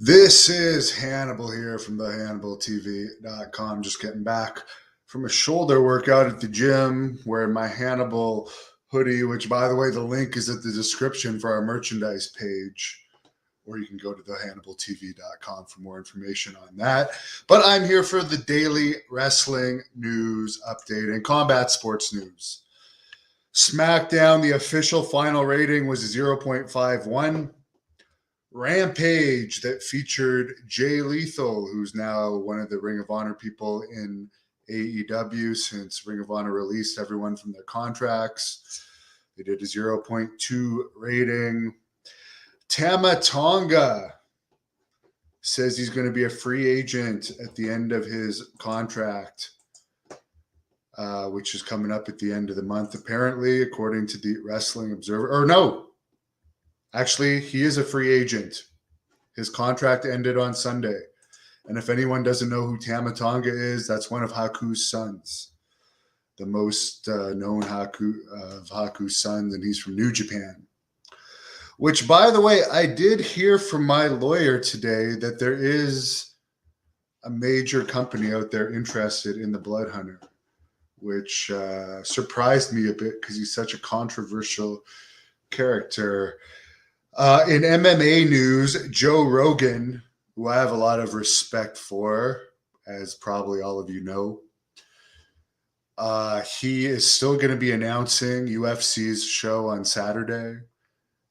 This is Hannibal here from the HannibalTV.com. Just getting back from a shoulder workout at the gym, wearing my Hannibal hoodie, which, by the way, the link is at the description for our merchandise page, or you can go to the HannibalTV.com for more information on that. But I'm here for the daily wrestling news update and combat sports news. SmackDown, the official final rating was 0.51. Rampage, that featured Jay Lethal, who's now one of the Ring of Honor people in AEW since Ring of Honor released everyone from their contracts. They did a 0.2 rating. Tama Tonga says he's going to be a free agent at the end of his contract, which is coming up at the end of the month, apparently, according to the Wrestling Observer. Or no, actually, he is a free agent. His contract ended on Sunday. And if anyone doesn't know who Tama Tonga is, that's one of Haku's sons, the most known of Haku's sons, and he's from New Japan. Which, by the way, I did hear from my lawyer today that there is a major company out there interested in the Blood Hunter, which surprised me a bit because he's such a controversial character. In MMA news, Joe Rogan, who I have a lot of respect for, as probably all of you know, he is still going to be announcing UFC's show on Saturday,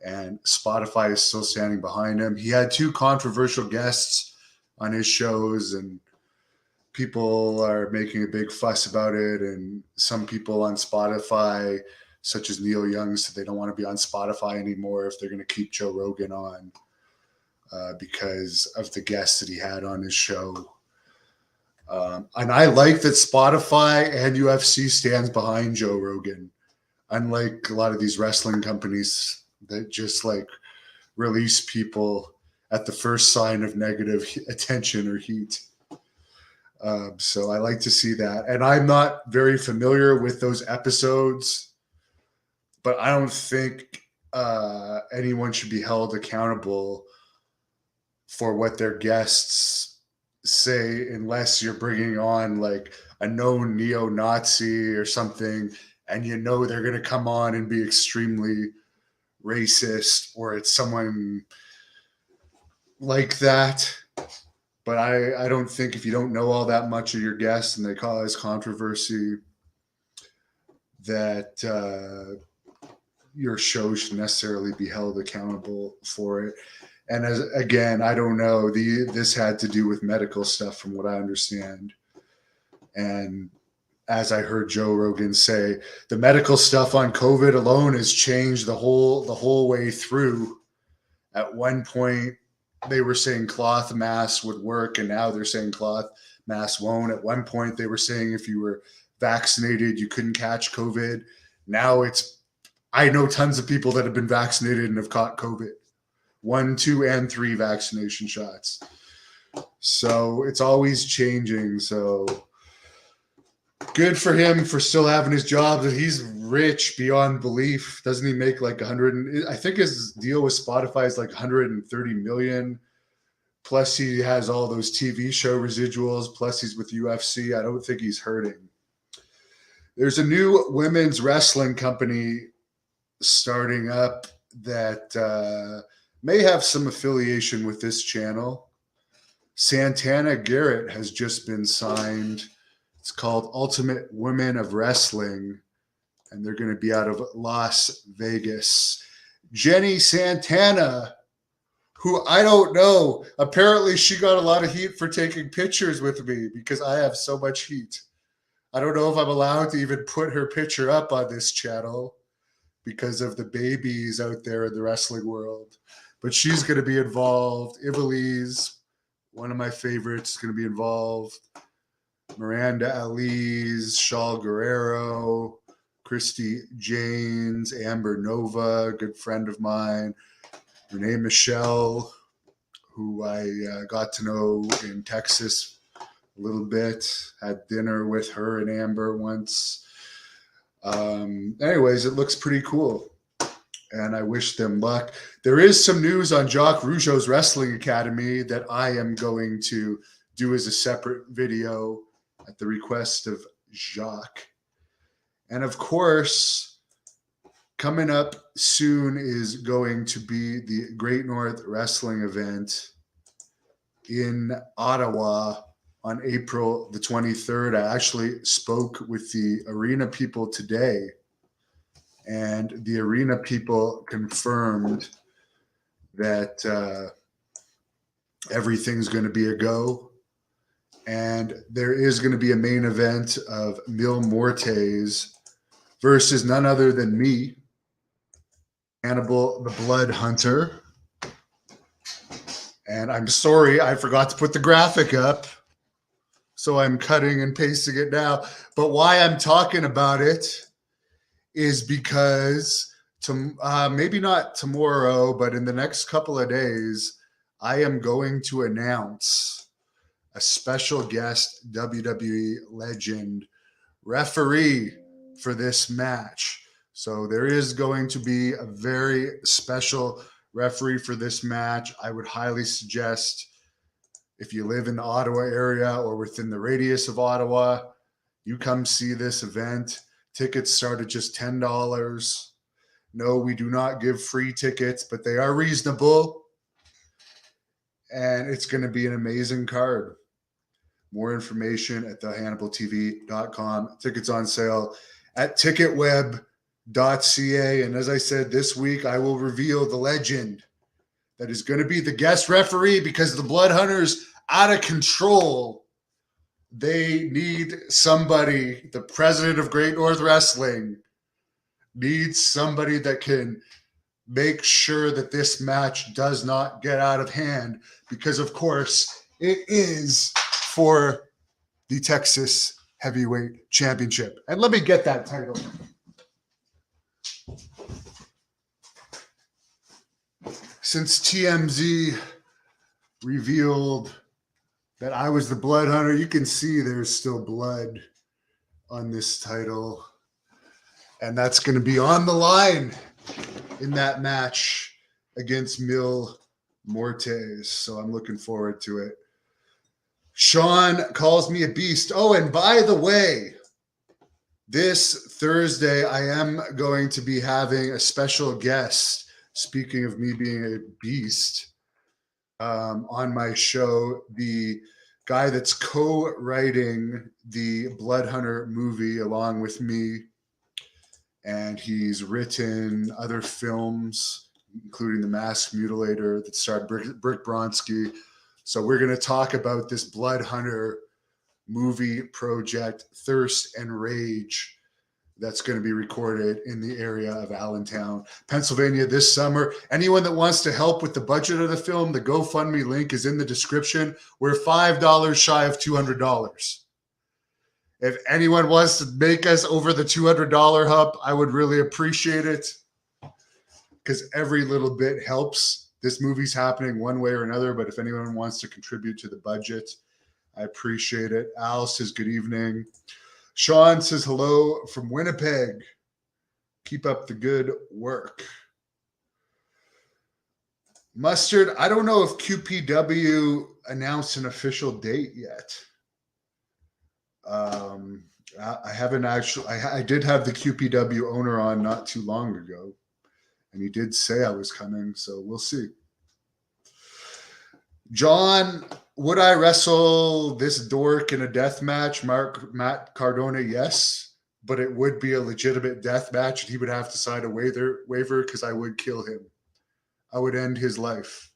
and Spotify is still standing behind him. He had two controversial guests on his shows, and people are making a big fuss about it, and some people on Spotify, such as Neil Young, said they don't want to be on Spotify anymore if they're going to keep Joe Rogan on because of the guests that he had on his show. And I like that Spotify and UFC stands behind Joe Rogan, unlike a lot of these wrestling companies that just like release people at the first sign of negative attention or heat. So I like to see that. And I'm not very familiar with those episodes, but I don't think anyone should be held accountable for what their guests say unless you're bringing on like a known neo-Nazi or something, and you know they're going to come on and be extremely racist, or it's someone like that. But I don't think if you don't know all that much of your guests and they cause controversy, that your show should necessarily be held accountable for it. And again, I don't know. This had to do with medical stuff, from what I understand. And as I heard Joe Rogan say, the medical stuff on COVID alone has changed the whole way through. At one point, they were saying cloth masks would work, and now they're saying cloth masks won't. At one point, they were saying if you were vaccinated, you couldn't catch COVID. Now I know tons of people that have been vaccinated and have caught COVID. 1, 2, and 3 vaccination shots. So it's always changing. So good for him for still having his job. He's rich beyond belief. Doesn't he make like 100? I think his deal with Spotify is like 130 million. Plus he has all those TV show residuals. Plus he's with UFC. I don't think he's hurting. There's a new women's wrestling company starting up that may have some affiliation with this channel. Santana Garrett has just been signed. It's called Ultimate Women of Wrestling, and they're going to be out of Las Vegas. Jenny Santana, who I don't know, apparently she got a lot of heat for taking pictures with me because I have so much heat. I don't know if I'm allowed to even put her picture up on this channel because of the babies out there in the wrestling world. But she's going to be involved. Ivelisse, one of my favorites, is going to be involved. Miranda Alice, Shaul Guerrero, Christy Janes, Amber Nova, good friend of mine. Renee Michelle, who I got to know in Texas a little bit. Had dinner with her and Amber once. Anyways, it looks pretty cool. and I wish them luck. There is some news on Jacques Rougeau's Wrestling Academy that I am going to do as a separate video at the request of Jacques. And of course, coming up soon is going to be the Great North Wrestling event in Ottawa on April the 23rd. I actually spoke with the arena people today, and the arena people confirmed that everything's going to be a go. And there is going to be a main event of Mil Mortes versus none other than me, Hannibal the Blood Hunter. And I'm sorry, I forgot to put the graphic up, so I'm cutting and pasting it now. But why I'm talking about it is because maybe not tomorrow, but in the next couple of days, I am going to announce a special guest WWE legend referee for this match. So there is going to be a very special referee for this match. I would highly suggest, if you live in the Ottawa area or within the radius of Ottawa, you come see this event. Tickets start at just $10. No, we do not give free tickets, but they are reasonable. And it's going to be an amazing card. More information at thehannibaltv.com. Tickets on sale at ticketweb.ca. And as I said, this week I will reveal the legend that is going to be the guest referee, because the Blood Hunters out of control. They need somebody. The president of Great North Wrestling needs somebody that can make sure that this match does not get out of hand, because of course it is for the Texas Heavyweight Championship. And let me get that title. Since TMZ revealed that I was the Blood Hunter, you can see there's still blood on this title. And that's going to be on the line in that match against Mil Mortes. So I'm looking forward to it. Sean calls me a beast. Oh, and by the way, this Thursday, I am going to be having a special guest. Speaking of me being a beast, on my show, the guy that's co-writing the Blood Hunter movie along with me, and he's written other films, including The Masked Mutilator that starred Brick Bronski. So we're going to talk about this Blood Hunter movie project, Thirst and Rage, that's going to be recorded in the area of Allentown, Pennsylvania this summer. Anyone that wants to help with the budget of the film, the GoFundMe link is in the description. We're $5 shy of $200. If anyone wants to make us over the $200 hump, I would really appreciate it, because every little bit helps. This movie's happening one way or another, but if anyone wants to contribute to the budget, I appreciate it. Al says good evening. Sean says hello from Winnipeg. Keep up the good work. Mustard, I don't know if QPW announced an official date yet. I haven't actually. I did have the QPW owner on not too long ago, and he did say I was coming, so we'll see. John, would I wrestle this dork in a death match? Matt Cardona, yes, but it would be a legitimate death match, and he would have to sign a waiver because I would kill him. I would end his life.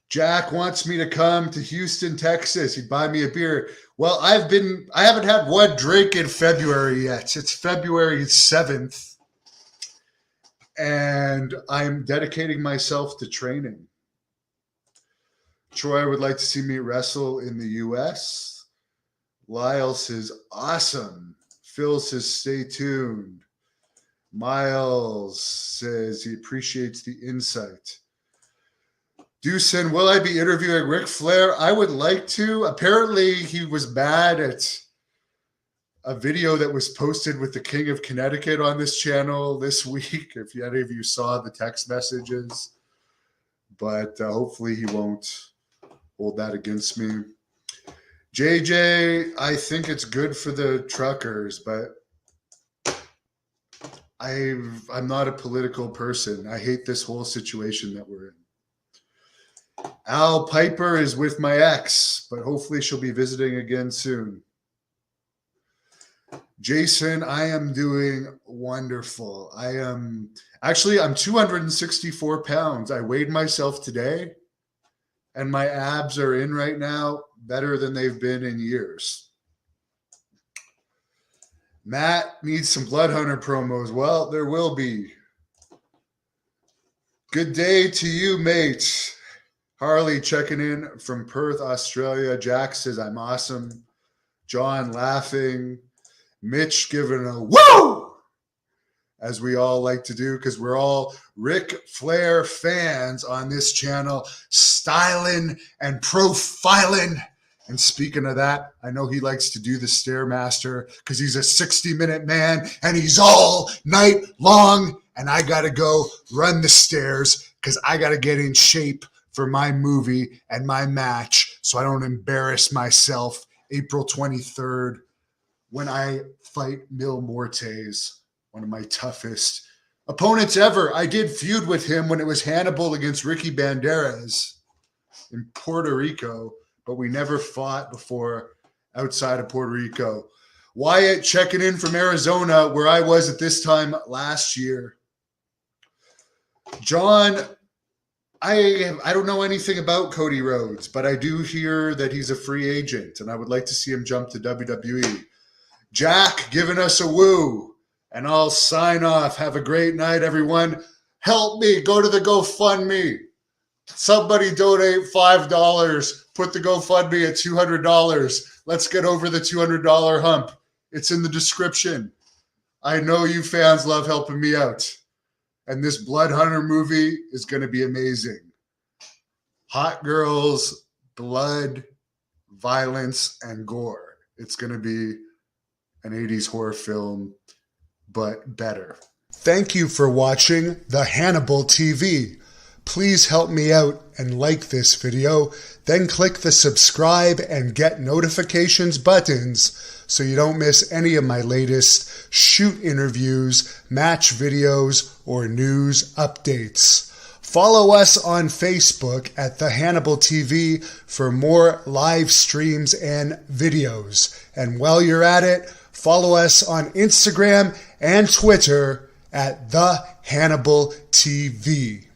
Jack wants me to come to Houston, Texas. He'd buy me a beer. Well, I haven't had one drink in February yet. It's February 7th, and I'm dedicating myself to training. Troy would like to see me wrestle in the U.S. Lyle says, awesome. Phil says, stay tuned. Miles says he appreciates the insight. Deucin, will I be interviewing Ric Flair? I would like to. Apparently, he was mad at a video that was posted with the King of Connecticut on this channel this week, if any of you saw the text messages. But hopefully he won't hold that against me. JJ, I think it's good for the truckers, but I'm not a political person. I hate this whole situation that we're in. Al Piper is with my ex, but hopefully she'll be visiting again soon. Jason, I am doing wonderful. I'm 264 pounds. I weighed myself today, and my abs are in right now better than they've been in years. Matt needs some Blood Hunter promos. Well, there will be. Good day to you, mate. Harley checking in from Perth, Australia. Jack says, I'm awesome. John laughing. Mitch giving a woo, as we all like to do, because we're all Ric Flair fans on this channel, styling and profiling. And speaking of that, I know he likes to do the Stairmaster because he's a 60-minute man and he's all night long. And I got to go run the stairs because I got to get in shape for my movie and my match so I don't embarrass myself April 23rd when I fight Mil Mortes, one of my toughest opponents ever. I did feud with him when it was Hannibal against Ricky Banderas in Puerto Rico, but we never fought before outside of Puerto Rico. Wyatt checking in from Arizona, where I was at this time last year. John, I don't know anything about Cody Rhodes, but I do hear that he's a free agent, and I would like to see him jump to WWE. Jack giving us a woo, and I'll sign off. Have a great night, everyone. Help me. Go to the GoFundMe. Somebody donate $5. Put the GoFundMe at $200. Let's get over the $200 hump. It's in the description. I know you fans love helping me out. And this Blood Hunter movie is going to be amazing. Hot girls, blood, violence, and gore. It's going to be an 80s horror film, but better. Thank you for watching the Hannibal TV. Please help me out and like this video, then click the subscribe and get notifications buttons so you don't miss any of my latest shoot interviews, match videos, or news updates. Follow us on Facebook at the Hannibal TV for more live streams and videos. And while you're at it, follow us on Instagram and Twitter at the Hannibal TV.